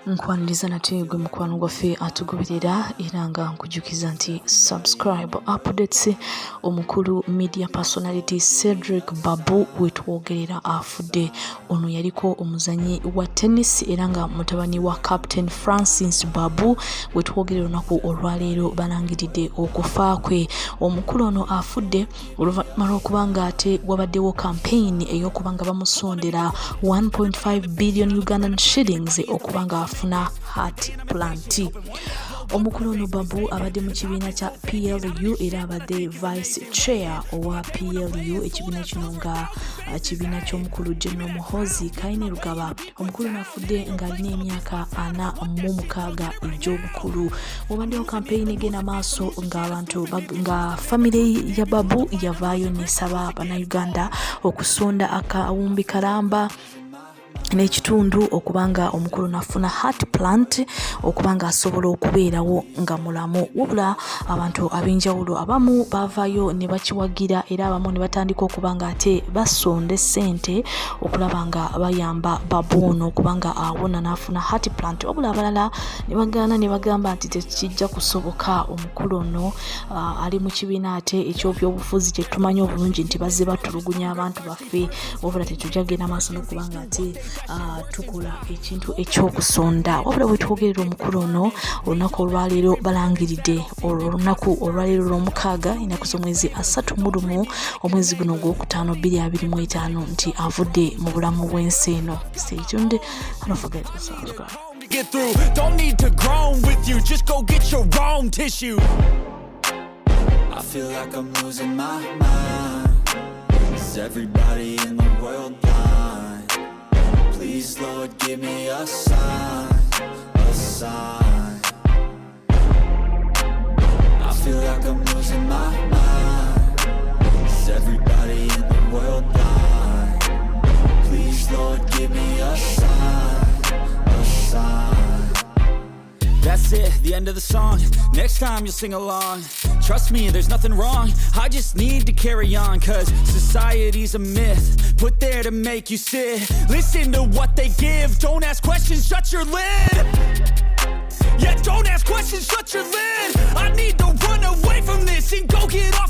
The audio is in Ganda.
nkwaniriza nate gwe mukwano gwaffe atugoberera era nga nkujukiza nti subscribe updates omukulu media personality Cedric babu wetwogerera afudde. Ono yaliko omuzanyi wa tennis era nga mutabani wa Captain Francis Babu wetwogerera olunaku olwaleero balangiridde okufa kwe. Omukulu ono afudde oluvannyuma lw'okubanga ate wabaddewo campaign ey'okubanga bamusondera 1.5 billion Ugandan shillings okubanga afuna heart plant. Omukulu ono Babu abadde mu kibiina kya PLU era abadde vice chair owa PLU, ekibiina kino nga kibiina ky'omukulu General Muhoozi Kainerugaba. Omukulu n'afudde ng'alina emyaka 46 egy'obukulu. Wabaddewo campaign egenda maaso ng'abantu nga famire ya Babu yavaayo n'esaba Bannayuganda okusonda akawumbi kalamba n'ekitundu okubanga omukulu nafuna heart plant okubanga asobola okubeerawo nga mulamu. Wabula abantu ab'enjawulo abamu bavaayo ne bakiwagira era abamu ne batandika okubanga ate basonda ssente okulaba nga bayamba Babu ono okubanga awona n'afuna heart plant. Wabula abalala ne bagaana ne bagamba nti tekijja kusoboka. Omukulu ono ali mu kibiina ate eky'ebyobufuzi kye tumanyi obulungi nti bazze batulugunya abantu baffe, wabula tetujja kugenda maaso n'okubanga ate tukola ekintu ekyokusonda. Wabula bwe twogerera omukulu ono olunaku olwaleero balangiridde olunaku olwaleero lw'omukaaga ennaku z'omwezi 31 omwezi guno ogwokutaano 2025 nti avudde mu bulamu bw'ensi eno. Stay tuned. Don't forget to subscribe. Get through, don't need to groan with you, just go get your own tissue. I feel like I'm losing my mind. Is everybody in the world blind? Please, Lord, give me a sign, a sign. I feel like I'm losing my mind. Is everybody in the world blind? Please, Lord, give me a sign, a sign. That's it, the end of the song. Next time you'll sing along. Trust me, there's nothing wrong. I just need to carry on, cause society's a myth put there to make you sit. Listen to what they give. Don't ask questions, shut your lid. Yeah, don't ask questions, shut your lid. I need to run away from this and go get on